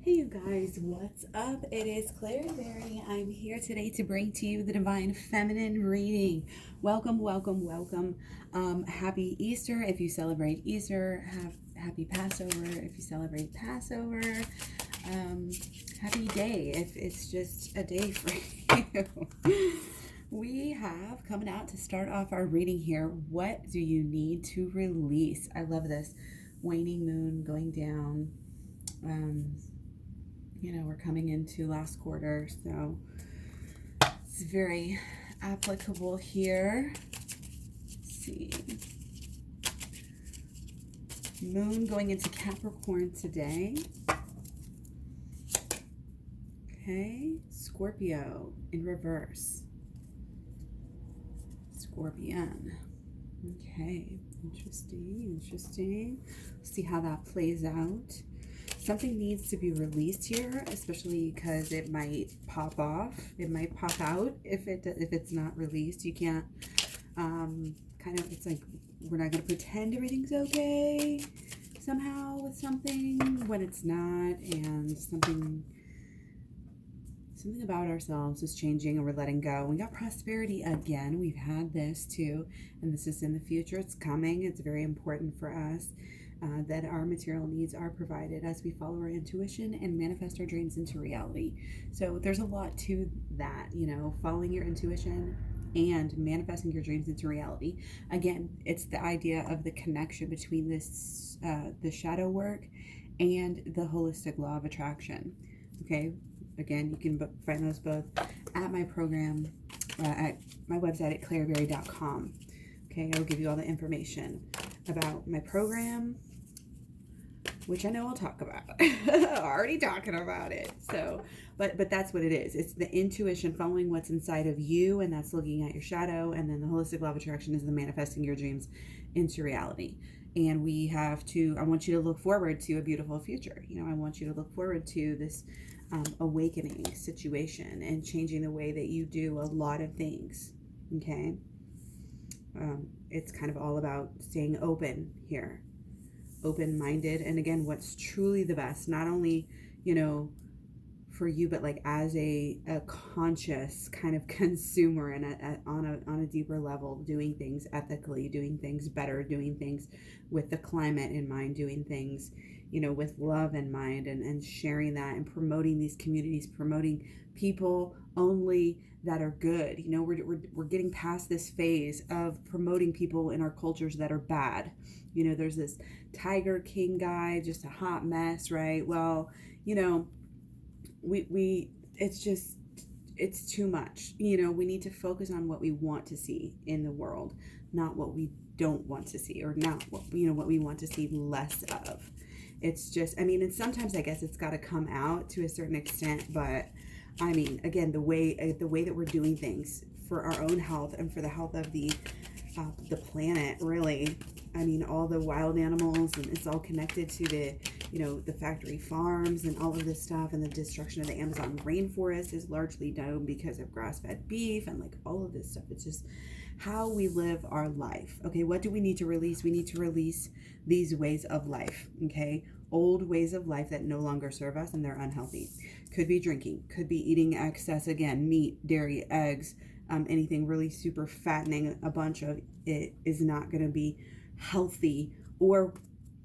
Hey you guys, what's up? It is Claire Berry. I'm here today to bring to you the Divine Feminine reading. Welcome, welcome, welcome. Happy Easter if you celebrate Easter. Happy Passover if you celebrate Passover. Happy day if it's just a day for you. We have coming out to start off our reading here. What do you need to release? I love this. Waning moon going down. We're coming into last quarter, so it's very applicable here. Let's see. Moon going into Capricorn today. Okay. Scorpio in reverse. Scorpion. Okay. Interesting. See how that plays out. Something needs to be released here, especially because it might pop off. It might pop out if it's not released. You can't it's like we're not going to pretend everything's okay somehow with something when it's not, and something about ourselves is changing and we're letting go. We got prosperity again. We've had this too, and this is in the future. It's coming. It's very important for us. That our material needs are provided as we follow our intuition and manifest our dreams into reality. So there's a lot to that, following your intuition and manifesting your dreams into reality. Again, it's the idea of the connection between this, the shadow work and the holistic law of attraction. Okay. Again, you can find those both at my program, at my website at claireberry.com. Okay. I'll give you all the information about my program, which I know I'll talk about. Already talking about it. So, but that's what it is. It's the intuition, following what's inside of you, and that's looking at your shadow. And then the holistic law of attraction is the manifesting your dreams into reality. And I want you to look forward to a beautiful future. I want you to look forward to this awakening situation and changing the way that you do a lot of things. Okay. It's kind of all about staying open here, open-minded, and again, what's truly the best, not only for you, but like as a conscious kind of consumer, and on a deeper level, doing things ethically, doing things better, doing things with the climate in mind, doing things with love in mind, and sharing that and promoting these communities, promoting people only that are good. We're getting past this phase of promoting people in our cultures that are bad. There's this Tiger King guy, just a hot mess, right? Well, it's too much. We need to focus on what we want to see in the world, not what we don't want to see, or not what we want to see less of. It's just, and sometimes I guess it's got to come out to a certain extent, but again, the way that we're doing things for our own health and for the health of the planet, really. All the wild animals, and it's all connected to the factory farms and all of this stuff, and the destruction of the Amazon rainforest is largely done because of grass-fed beef and like all of this stuff. It's just how we live our life. Okay, what do we need to release? We need to release these ways of life. Okay, old ways of life that no longer serve us and they're unhealthy. Could be drinking, could be eating excess, again, meat, dairy, eggs, anything really super fattening. A bunch of it is not going to be healthy or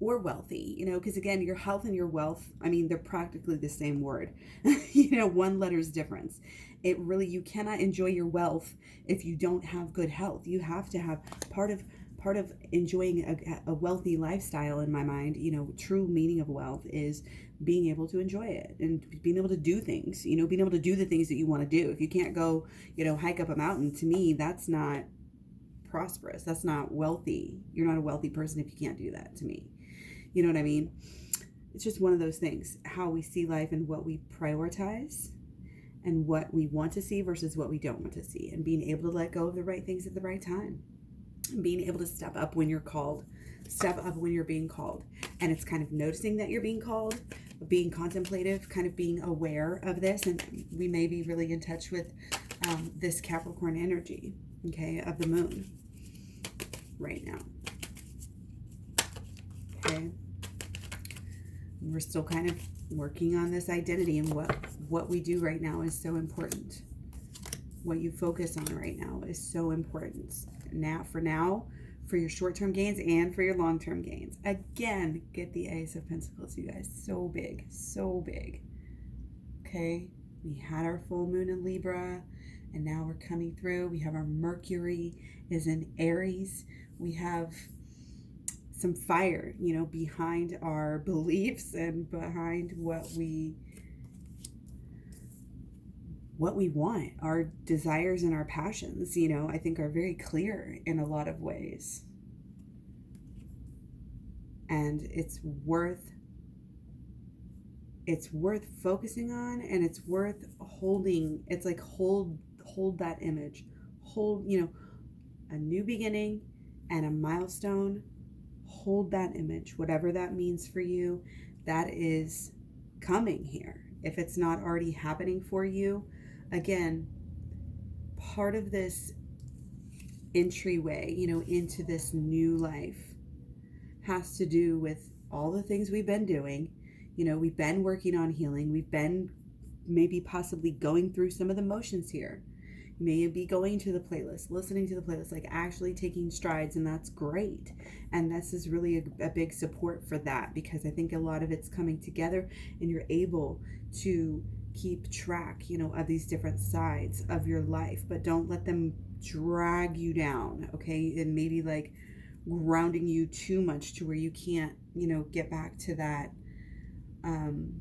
wealthy, because again, your health and your wealth, they're practically the same word. One letter's difference. You cannot enjoy your wealth if you don't have good health. You have to have part of enjoying a wealthy lifestyle, in my mind. True meaning of wealth is being able to enjoy it and being able to do things, being able to do the things that you want to do. If you can't go, hike up a mountain, to me, that's not prosperous. That's not wealthy. You're not a wealthy person if you can't do that, to me. You know what I mean? It's just one of those things, how we see life and what we prioritize and what we want to see versus what we don't want to see, and being able to let go of the right things at the right time, and being able to step up when you're called, step up when you're being called. And it's kind of noticing that you're being called, being contemplative, kind of being aware of this. And we may be really in touch with this Capricorn energy, okay, of the moon right now. Okay. we're still kind of working on this identity, and what we do right now is so important. What you focus on right now is so important. Now, for your short-term gains and for your long-term gains. Again, get the Ace of Pentacles, you guys. So big, so big. Okay, we had our full moon in Libra, and now we're coming through. We have our Mercury is in Aries. We have some fire, behind our beliefs and behind what we want. Our desires and our passions, I think are very clear in a lot of ways. And it's worth focusing on, and it's worth holding. It's like hold that image. Hold, a new beginning and a milestone. Hold that image, whatever that means for you. That is coming here. If it's not already happening for you, again, part of this entryway, into this new life has to do with all the things we've been doing. We've been working on healing. We've been maybe possibly going through some of the motions here. You may be going to the playlist, listening to the playlist, like actually taking strides, and that's great. And this is really a big support for that, because I think a lot of it's coming together, and you're able to keep track, of these different sides of your life, but don't let them drag you down, okay? And maybe like grounding you too much to where you can't, get back to that kind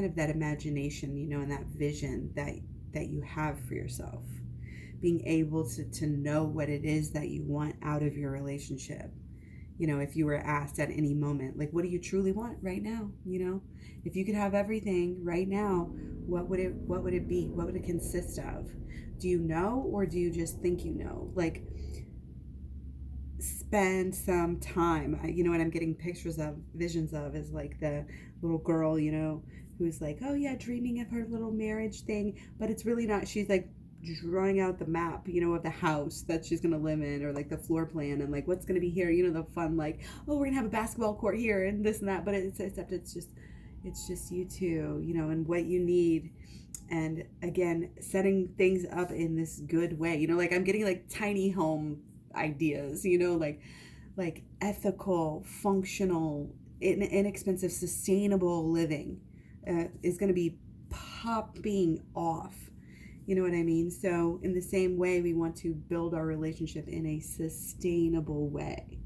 of that imagination, and that vision that you have for yourself. Being able to know what it is that you want out of your relationship. If you were asked at any moment, like, what do you truly want right now? If you could have everything right now, what would it be? What would it consist of? Do you know, or do you just think you know? Like, spend some time. What I'm getting visions of is like the little girl, who's like, oh yeah, dreaming of her little marriage thing, but it's really not. She's like drawing out the map, of the house that she's going to live in, or like the floor plan, and like what's going to be here, the fun, like, oh, we're going to have a basketball court here and this and that, but it's just you two, and what you need. And again, setting things up in this good way, like I'm getting like tiny home ideas, like ethical, functional, inexpensive, sustainable living is going to be popping off. You know what I mean? So in the same way, we want to build our relationship in a sustainable way.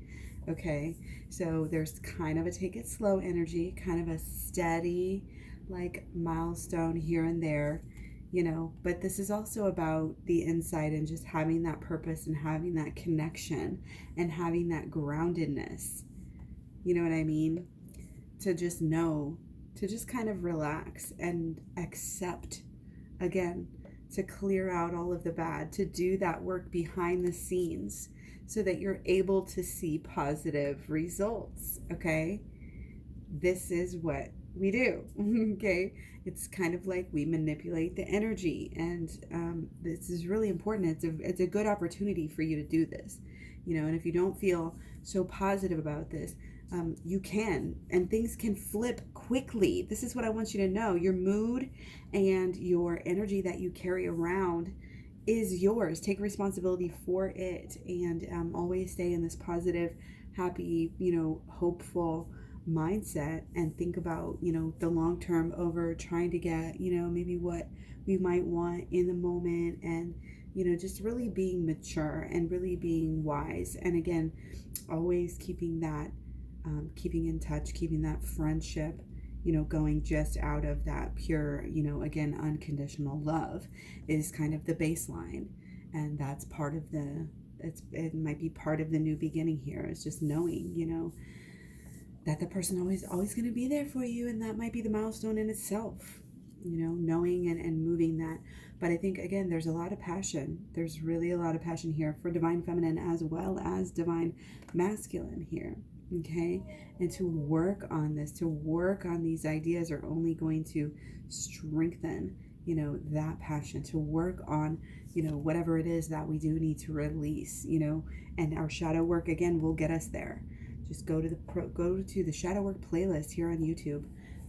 Okay, so there's kind of a take it slow energy, kind of a steady, like, milestone here and there, but this is also about the inside, and just having that purpose and having that connection and having that groundedness. You know what I mean? To just know, to just kind of relax and accept, again, to clear out all of the bad, to do that work behind the scenes so that you're able to see positive results, okay? This is what we do, okay? It's kind of like we manipulate the energy, and this is really important. It's a good opportunity for you to do this, and if you don't feel so positive about this, you can, and things can flip quickly. This is what I want you to know. Your mood and your energy that you carry around is yours. Take responsibility for it, and always stay in this positive, happy, hopeful mindset, and think about, the long term over trying to get, maybe what we might want in the moment, and, just really being mature and really being wise. And again, always keeping that, keeping in touch, keeping that friendship, going just out of that pure, again, unconditional love is kind of the baseline. And that's part of it might be part of the new beginning here, is just knowing, that the person always going to be there for you. And that might be the milestone in itself, knowing and moving that. But I think, again, there's a lot of passion. There's really a lot of passion here for divine feminine as well as divine masculine here. Okay, and to work on this, to work on these ideas, are only going to strengthen, that passion, to work on, whatever it is that we do need to release, and our shadow work, again, will get us there. just go to the shadow work playlist here on YouTube.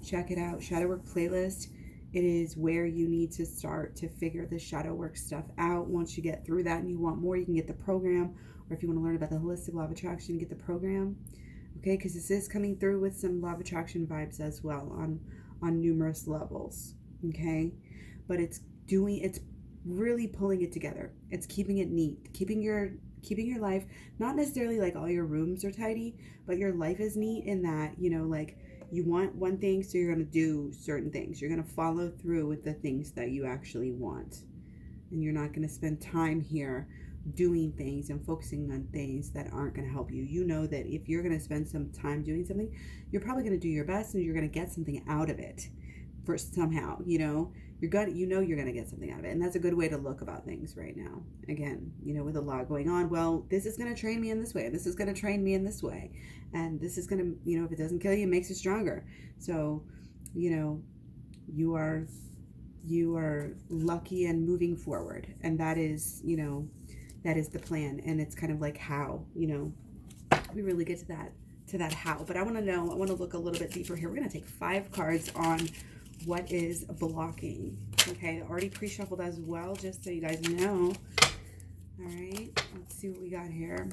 Check it out. Shadow work playlist. It is where you need to start to figure the shadow work stuff out. Once you get through that and you want more, you can get the program. Or if you want to learn about the holistic law of attraction, get the program. Okay, because this is coming through with some law of attraction vibes as well on numerous levels. Okay, but it's really pulling it together. It's keeping it neat, keeping your life, not necessarily like all your rooms are tidy, but your life is neat in that, like you want one thing, so you're going to do certain things. You're going to follow through with the things that you actually want. And you're not going to spend time here doing things and focusing on things that aren't going to help you. You know that if you're going to spend some time doing something, you're probably going to do your best and you're going to get something out of it for somehow, you're going to get something out of it. And that's a good way to look about things right now. Again, with a lot going on, well, this is going to train me in this way, and this is going to train me in this way, and this is going to, if it doesn't kill you, it makes you stronger. So, you are lucky and moving forward, and that is the plan. And it's kind of like how, we really get to that how. But I want to look a little bit deeper here. We're going to take 5 cards on what is blocking. Okay, already pre-shuffled as well, just so you guys know. All right, let's see what we got here.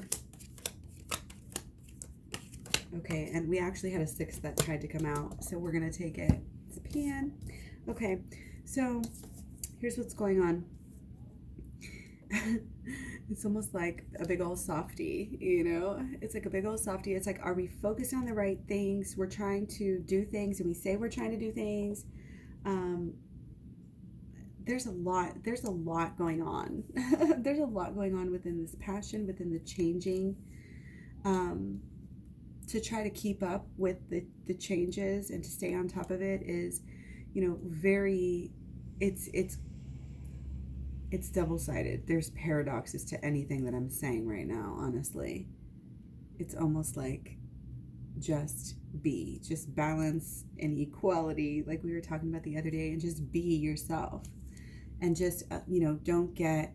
Okay, and we actually had a 6 that tried to come out, so we're going to take it. It's a pan. Okay, so here's what's going on. It's almost like a big old softie, It's like a big old softie. It's like, are we focused on the right things? We're trying to do things, and we say we're trying to do things. There's a lot going on. There's a lot going on within this passion, within the changing, to try to keep up with the changes and to stay on top of it is, it's double-sided. There's paradoxes to anything that I'm saying right now, honestly. It's almost like just balance and equality, like we were talking about the other day, and just be yourself. And just, don't get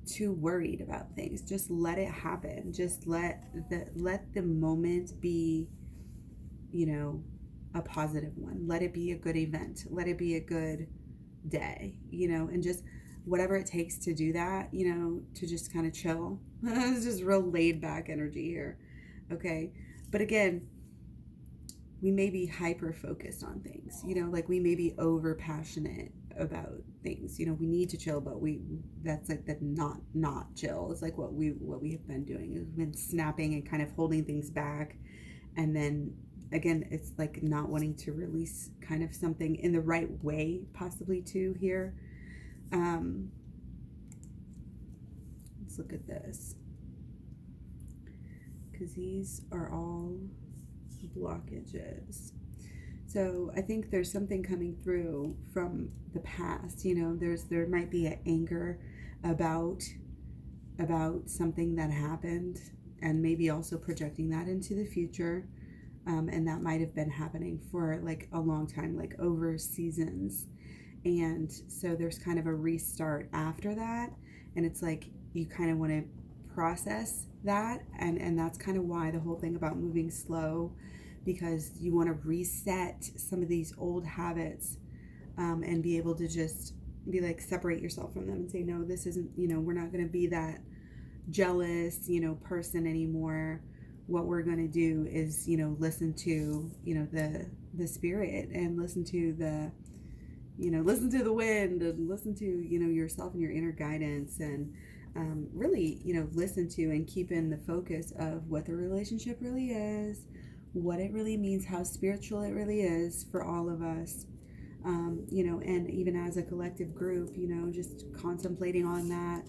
too worried about things. Just let it happen. Just let the moment be, a positive one. Let it be a good event. Let it be a good day, and just whatever it takes to do that, to just kind of chill. It's just real laid back energy here. Okay. But again, we may be hyper focused on things, like we may be over passionate about things, we need to chill, but that's like the not chill. It's like what we have been doing. We've been snapping and kind of holding things back. And then again, it's like not wanting to release kind of something in the right way, possibly too here. Let's look at this, because these are all blockages. So I think there's something coming through from the past. There might be an anger about something that happened, and maybe also projecting that into the future. And that might have been happening for like a long time, like over seasons. And so there's kind of a restart after that. And it's like you kind of want to process that. And that's kind of why the whole thing about moving slow, because you want to reset some of these old habits, and be able to just be like, separate yourself from them and say, no, this isn't, we're not going to be that jealous, person anymore. What we're going to do is, listen to, the spirit, and listen to the wind, and listen to, yourself and your inner guidance, and really, listen to and keep in the focus of what the relationship really is, what it really means, how spiritual it really is for all of us, and even as a collective group, just contemplating on that,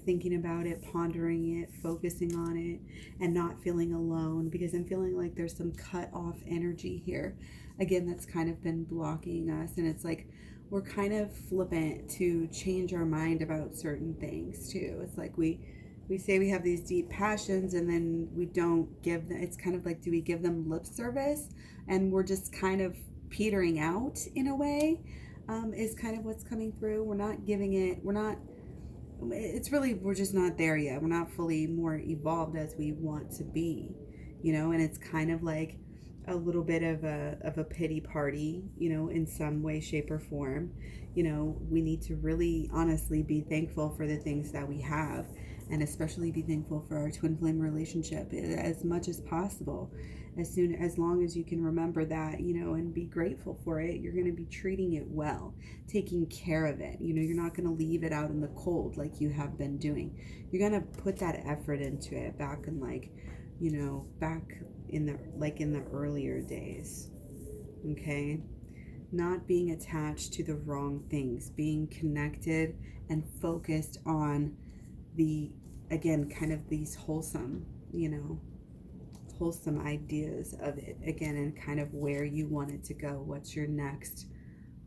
thinking about it, pondering it, focusing on it, and not feeling alone, because I'm feeling like there's some cut off energy here. Again, that's kind of been blocking us, and it's like we're kind of flippant to change our mind about certain things too. It's like we say we have these deep passions, and then we don't give them, it's kind of like, do we give them lip service, and we're just kind of petering out in a way, is kind of what's coming through. We're not giving it, we're just not there yet. We're not fully more evolved as we want to be, and it's kind of like a little bit of a pity party, in some way, shape, or form. We need to really honestly be thankful for the things that we have, and especially be thankful for our twin flame relationship as much as possible. As long as you can remember that, and be grateful for it, you're going to be treating it well, taking care of it. You're not going to leave it out in the cold like you have been doing. You're going to put that effort into it back in back in the earlier days. Okay? Not being attached to the wrong things, being connected and focused on again, kind of these wholesome ideas of it, again, and kind of where you want it to go. What's your next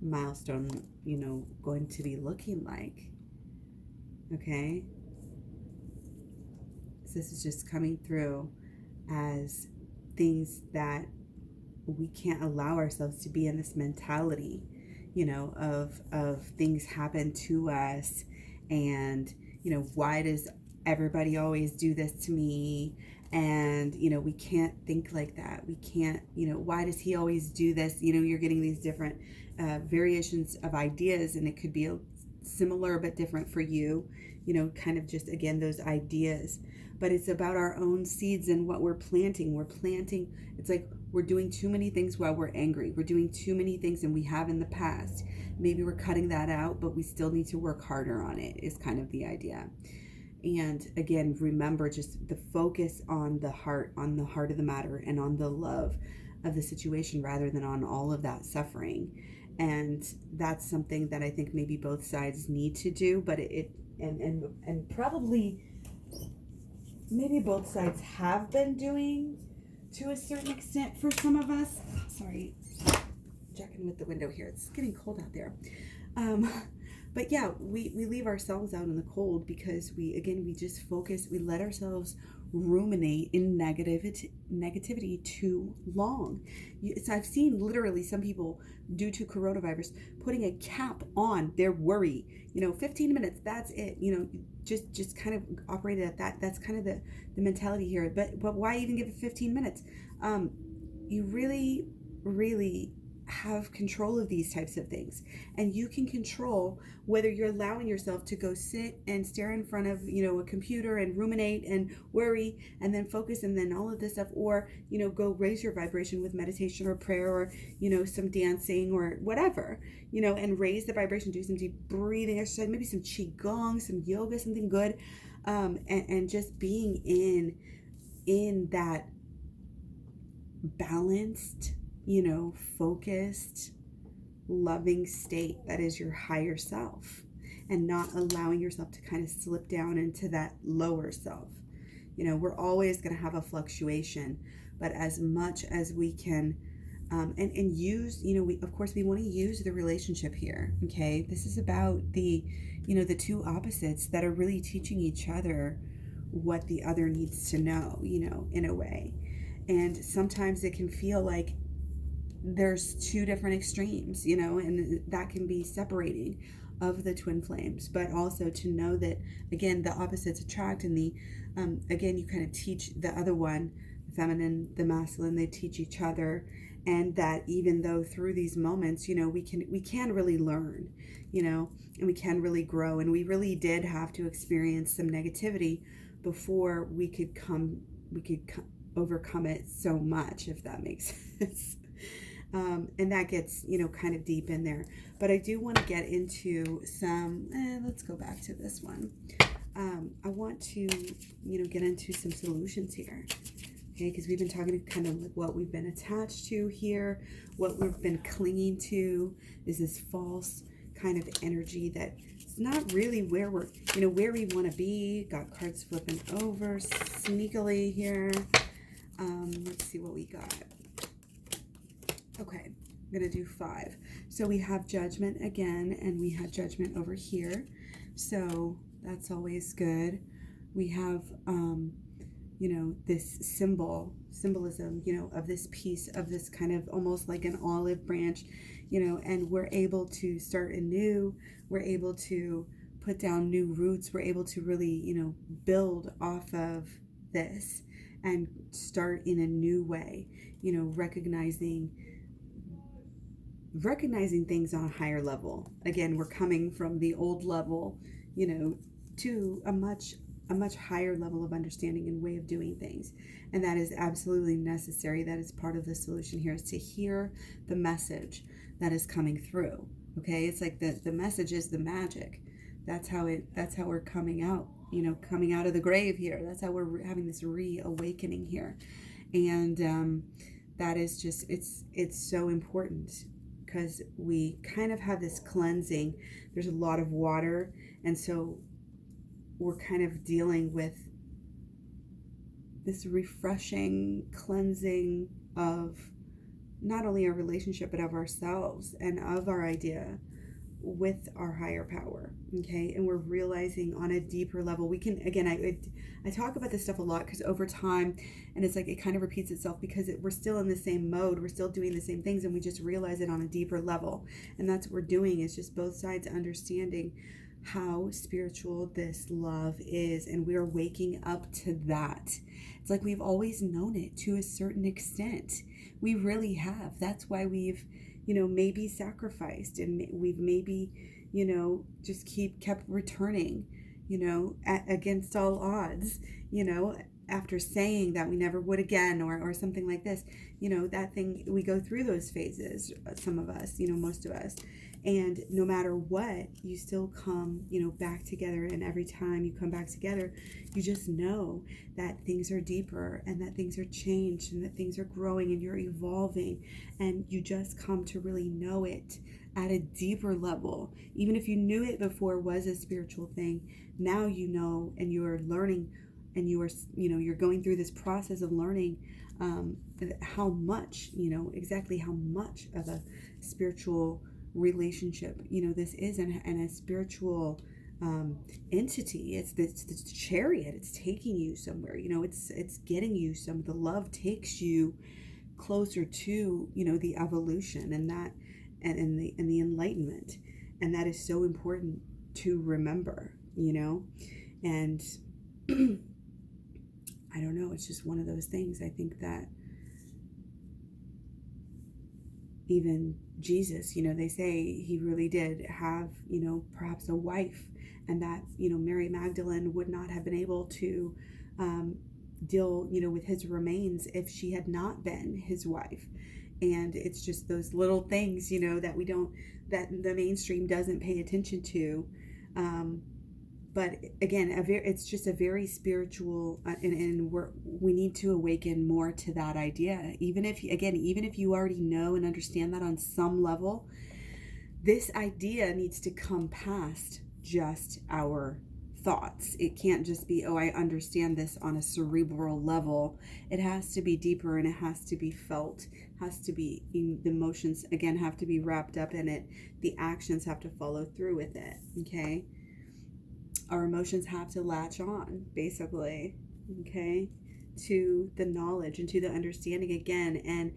milestone, going to be looking like? Okay? So this is just coming through as things that we can't allow ourselves to be in this mentality, of things happen to us, and why does everybody always do this to me? And we can't think like that. We can't, why does he always do this? You're getting these different variations of ideas, and it could be similar but different for you, kind of just, again, those ideas. But it's about our own seeds and what we're planting. It's like we're doing too many things while we're angry. We're doing too many things, and we have in the past. Maybe we're cutting that out, but we still need to work harder on it, is kind of the idea. And again, remember just the focus on the heart of the matter, and on the love of the situation, rather than on all of that suffering. And that's something that I think maybe both sides need to do, but and probably maybe both sides have been doing to a certain extent for some of us. Sorry, checking with the window here. It's getting cold out there. But yeah, we leave ourselves out in the cold because we just focus, we let ourselves ruminate in negativity too long. So I've seen literally some people, due to coronavirus, putting a cap on their worry. 15 minutes, that's it. Just kind of operated at that. That's kind of the mentality here. But why even give it 15 minutes? You really, really have control of these types of things, and you can control whether you're allowing yourself to go sit and stare in front of a computer and ruminate and worry and then focus and then all of this stuff, or go raise your vibration with meditation or prayer or some dancing or whatever, and raise the vibration. Do some deep breathing exercise, maybe some qigong, some yoga, something good, and just being in that balanced, focused, loving state that is your higher self, and not allowing yourself to kind of slip down into that lower self. We're always going to have a fluctuation, but as much as we can, and use, we want to use the relationship here. Okay. This is about the two opposites that are really teaching each other what the other needs to know, in a way. And sometimes it can feel like there's two different extremes, and that can be separating of the twin flames. But also to know that, again, the opposites attract, and again, you kind of teach the other one, the feminine, the masculine, they teach each other. And that even though through these moments, we can really learn, and we can really grow. And we really did have to experience some negativity before we could overcome it so much, if that makes sense. And that gets, kind of deep in there. But I do want to get into some, let's go back to this one. I want to, get into some solutions here. Okay, because we've been talking kind of like what we've been attached to here, what we've been clinging to is this false kind of energy that it's not really where we're, where we want to be. Got cards flipping over sneakily here. Let's see what we got. Okay, I'm going to do 5. So we have Judgment again, and we have Judgment over here. So that's always good. We have, this symbolism, of this piece of this kind of almost like an olive branch, and we're able to start anew. We're able to put down new roots. We're able to really, build off of this. and start in a new way, recognizing things on a higher level. Again, we're coming from the old level, to a much higher level of understanding and way of doing things. And that is absolutely necessary. That is part of the solution here, is to hear the message that is coming through. Okay, it's like the message is the magic. That's how we're coming out, coming out of the grave here. That's how we're having this reawakening here. And that is just, it's so important, because we kind of have this cleansing. There's a lot of water, and so we're kind of dealing with this refreshing cleansing of not only our relationship, but of ourselves and of our idea with our higher power. Okay, and we're realizing on a deeper level, we can, again, I talk about this stuff a lot, because over time, and it's like it kind of repeats itself, because we're still in the same mode, we're still doing the same things, and we just realize it on a deeper level. And that's what we're doing, is just both sides understanding how spiritual this love is, and we're waking up to that. It's like we've always known it to a certain extent. We really have. That's why we've maybe sacrificed, and we've maybe just kept returning against all odds, after saying that we never would again, or something like this. That thing, we go through those phases, some of us, most of us. And no matter what, you still come, back together. And every time you come back together, you just know that things are deeper, and that things are changed, and that things are growing, and you're evolving. And you just come to really know it at a deeper level. Even if you knew it before was a spiritual thing, now you know, and you're learning, and you're going through this process of learning how much, exactly how much of a spiritual relationship this is, and a spiritual entity. It's this chariot. It's taking you somewhere. It's getting you some. The love takes you closer to the evolution, and that and the enlightenment, and that is so important to remember. And I don't know. It's just one of those things. I think that even Jesus, they say he really did have, perhaps a wife, and that, Mary Magdalene would not have been able to deal, with his remains if she had not been his wife. And it's just those little things, that the mainstream doesn't pay attention to. But again, it's just a very spiritual, and we need to awaken more to that idea. Even if you already know and understand that on some level, this idea needs to come past just our thoughts. It can't just be, oh, I understand this on a cerebral level. It has to be deeper, and it has to be felt. Has to be, the emotions again have to be wrapped up in it. The actions have to follow through with it. Okay. Our emotions have to latch on, basically, okay, to the knowledge and to the understanding again. And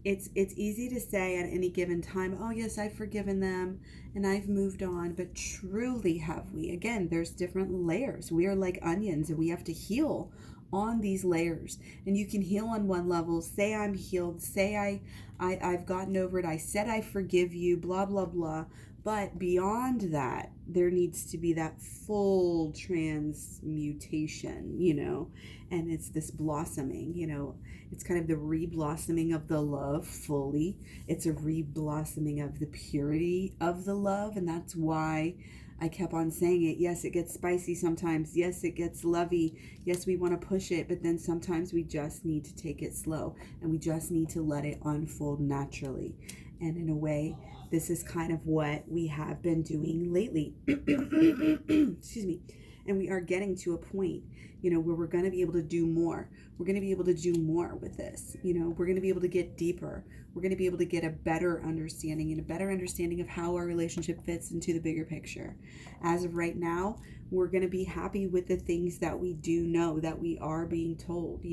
it's easy to say at any given time, oh yes, I've forgiven them and I've moved on, but truly have we? Again, there's different layers. We are like onions, and we have to heal on these layers. And you can heal on one level, say I'm healed, say I've gotten over it, I said I forgive you, blah blah blah. But beyond that, there needs to be that full transmutation, and it's this blossoming, it's kind of the re-blossoming of the love fully. It's a re-blossoming of the purity of the love. And that's why I kept on saying it. Yes, it gets spicy sometimes. Yes, it gets lovey. Yes, we want to push it, but then sometimes we just need to take it slow, and we just need to let it unfold naturally. And in a way, this is kind of what we have been doing lately. Excuse me. And we are getting to a point, where we're going to be able to do more. We're going to be able to do more with this. We're going to be able to get deeper. We're going to be able to get a better understanding, and a better understanding of how our relationship fits into the bigger picture. As of right now, we're going to be happy with the things that we do know, that we are being told,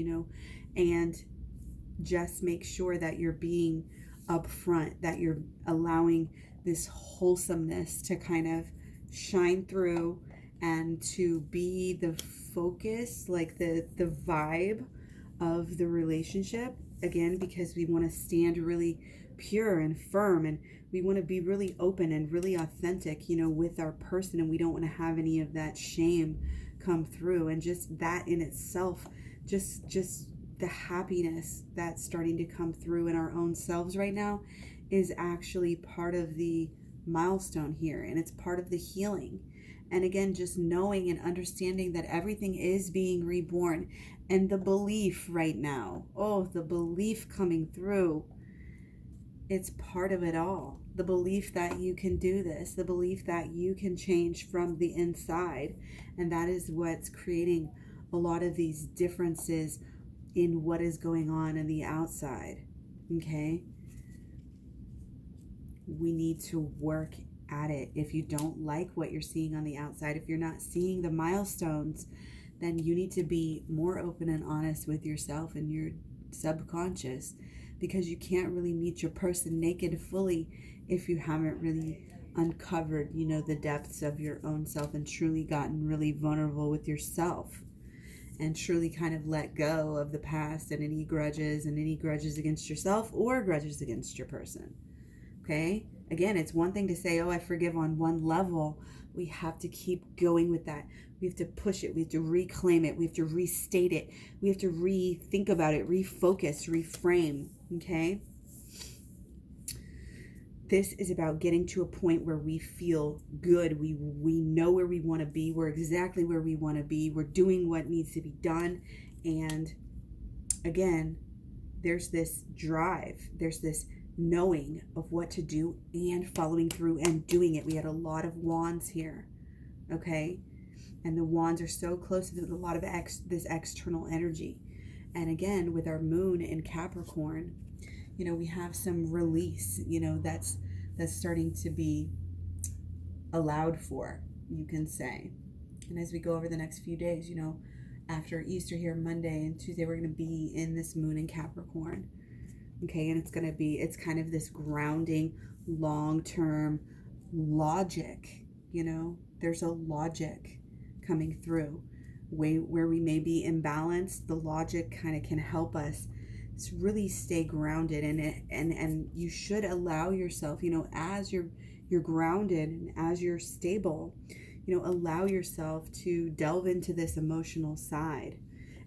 and just make sure that you're being upfront, that you're allowing this wholesomeness to kind of shine through, and to be the focus, like the vibe of the relationship, again, because we want to stand really pure and firm, and we want to be really open and really authentic, with our person, and we don't want to have any of that shame come through. And just that in itself, just the happiness that's starting to come through in our own selves right now is actually part of the milestone here, and it's part of the healing. And again, just knowing and understanding that everything is being reborn, and the belief right now, the belief coming through, it's part of it all. The belief that you can do this, the belief that you can change from the inside. And that is what's creating a lot of these differences in what is going on in the outside. Okay? We need to work at it. If you don't like what you're seeing on the outside, if you're not seeing the milestones, then you need to be more open and honest with yourself and your subconscious, because you can't really meet your person naked fully if you haven't really uncovered, the depths of your own self and truly gotten really vulnerable with yourself, and truly kind of let go of the past and any grudges against yourself or grudges against your person. Okay? Again, it's one thing to say, I forgive on one level. We have to keep going with that. We have to push it. We have to reclaim it. We have to restate it. We have to rethink about it, refocus, reframe. Okay? This is about getting to a point where we feel good. We know where we want to be. We're exactly where we want to be. We're doing what needs to be done. And again, there's this drive. There's this knowing of what to do and following through and doing it. We had a lot of wands here. Okay? And the wands are so close to a lot of this external energy. And again, with our moon in Capricorn, we have some release, that's starting to be allowed for, you can say. And as we go over the next few days, after Easter here, Monday and Tuesday, we're going to be in this moon in Capricorn. Okay, and it's kind of this grounding, long-term logic, there's a logic coming through. Where we may be imbalanced, the logic kind of can help us really stay grounded. And you should allow yourself, as you're grounded and as you're stable, allow yourself to delve into this emotional side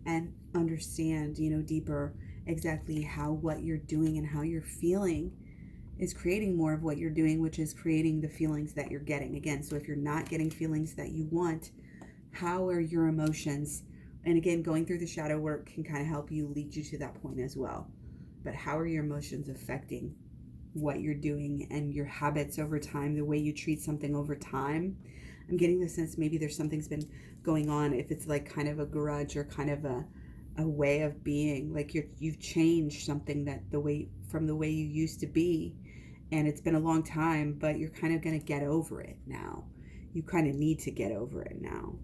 and understand, deeper exactly how what you're doing and how you're feeling is creating more of what you're doing, which is creating the feelings that you're getting. Again, so if you're not getting feelings that you want, how are your emotions? And again, going through the shadow work can kind of help you lead you to that point as well. But how are your emotions affecting what you're doing and your habits over time, the way you treat something over time? I'm getting the sense maybe there's something's been going on, if it's like kind of a grudge or kind of a way of being, like you've changed something from the way you used to be, and it's been a long time, but you're kind of going to get over it now. You kind of need to get over it now.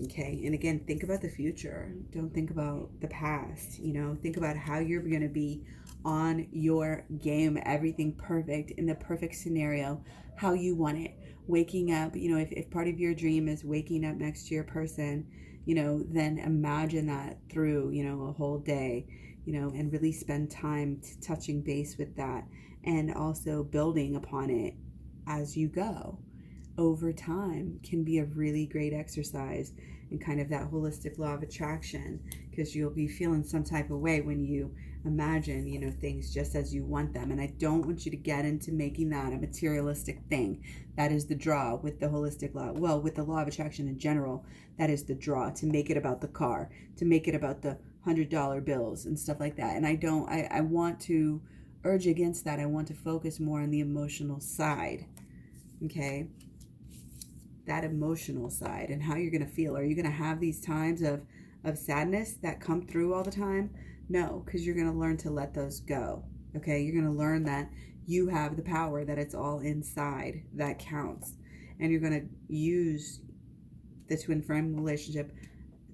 Okay, and again, think about the future. Don't think about the past. Think about how you're going to be on your game, everything perfect, in the perfect scenario, how you want it. Waking up, if part of your dream is waking up next to your person, then imagine that through, a whole day, and really spend time touching base with that, and also building upon it as you go. Over time can be a really great exercise in kind of that holistic law of attraction, because you'll be feeling some type of way when you imagine, things just as you want them. And I don't want you to get into making that a materialistic thing. That is the draw with the holistic law. Well, with the law of attraction in general, that is the draw, to make it about the car, to make it about the $100 bills and stuff like that. And I want to urge against that. I want to focus more on the emotional side. Okay? That emotional side and how you're going to feel. Are you going to have these times of sadness that come through all the time? No, because you're going to learn to let those go. Okay, you're going to learn that you have the power, that it's all inside that counts. And you're going to use the twin flame relationship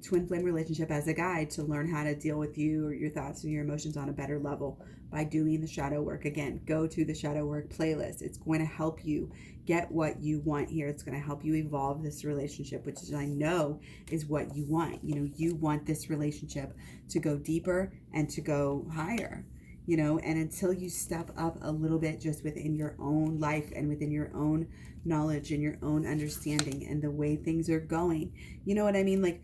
twin flame relationship as a guide to learn how to deal with you or your thoughts and your emotions on a better level by doing the shadow work. Again, go to the shadow work playlist. It's going to help you get what you want here. It's going to help you evolve this relationship, which is, I know, is what you want. You want this relationship to go deeper and to go higher, and until you step up a little bit just within your own life and within your own knowledge and your own understanding and the way things are going, you know what I mean? Like,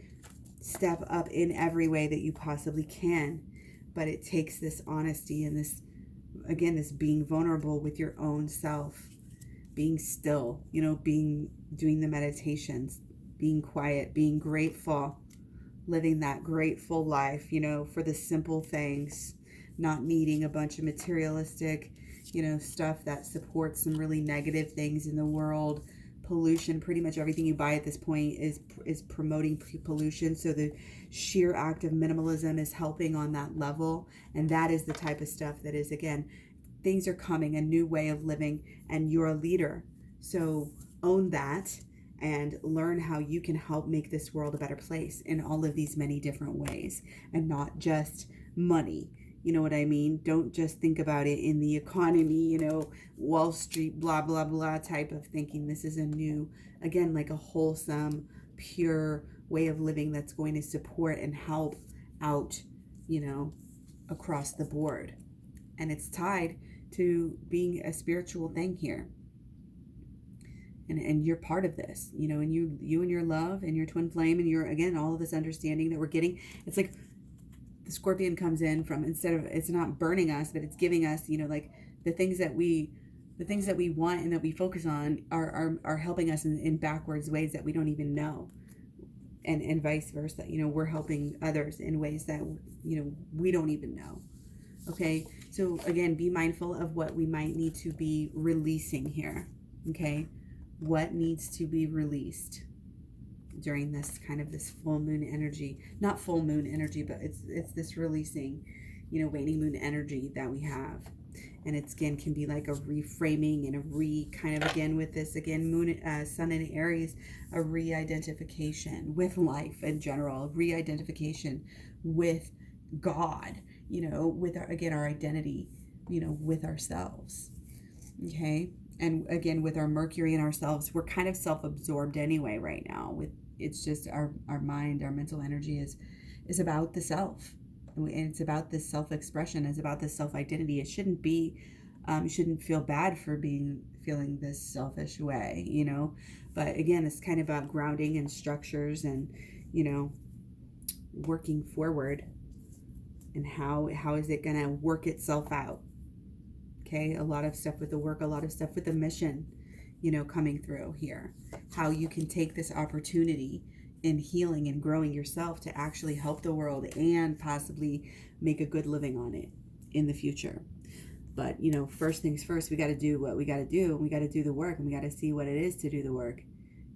step up in every way that you possibly can. But it takes this honesty and this being vulnerable with your own self, being still, doing the meditations, being quiet, being grateful, living that grateful life, for the simple things, not needing a bunch of materialistic, stuff that supports some really negative things in the world. Pollution, pretty much everything you buy at this point is promoting pollution. So the sheer act of minimalism is helping on that level. And that is the type of stuff that is, again, things are coming, a new way of living, and you're a leader. So own that and learn how you can help make this world a better place in all of these many different ways, and not just money. You know what I mean? Don't just think about it in the economy, Wall Street, blah, blah, blah type of thinking. This is a new, again, like a wholesome, pure way of living that's going to support and help out, across the board. And it's tied to being a spiritual thing here. And you're part of this, and you and your love and your twin flame and your, again, all of this understanding that we're getting. It's like the scorpion comes in from, instead of, it's not burning us, but it's giving us, like the things that we want and that we focus on are helping us in backwards ways that we don't even know. And vice versa, we're helping others in ways that, we don't even know. Okay. So again, be mindful of what we might need to be releasing here. Okay. What needs to be released during this kind of this full moon energy, not full moon energy, but it's this releasing, waning moon energy that we have. And it's, again, can be like a reframing and a kind of, again, with this, again, moon, sun in Aries, a re-identification with life in general, a re-identification with God, with our, again, our identity, with ourselves. Okay. And again, with our Mercury and ourselves, we're kind of self-absorbed anyway right now. It's just our mind, our mental energy is about the self. And it's about this self-expression. It's about this self-identity. It shouldn't be, you shouldn't feel bad for feeling this selfish way, But again, it's kind of about grounding and structures and, working forward. And how is it going to work itself out? Okay, a lot of stuff with the work, a lot of stuff with the mission, coming through here. How you can take this opportunity in healing and growing yourself to actually help the world and possibly make a good living on it in the future. But, first things first, we got to do what we got to do. And we got to do the work, and we got to see what it is to do the work.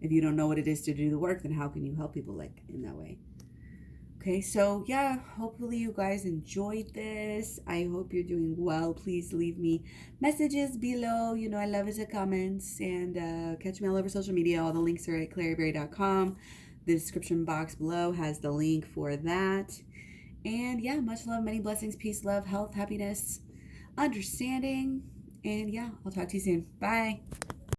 If you don't know what it is to do the work, then how can you help people like in that way? Okay, so yeah, hopefully you guys enjoyed this. I hope you're doing well. Please leave me messages below. I love it, the comments. And catch me all over social media. All the links are at claryberry.com. The description box below has the link for that. And yeah, much love, many blessings, peace, love, health, happiness, understanding. And yeah, I'll talk to you soon. Bye.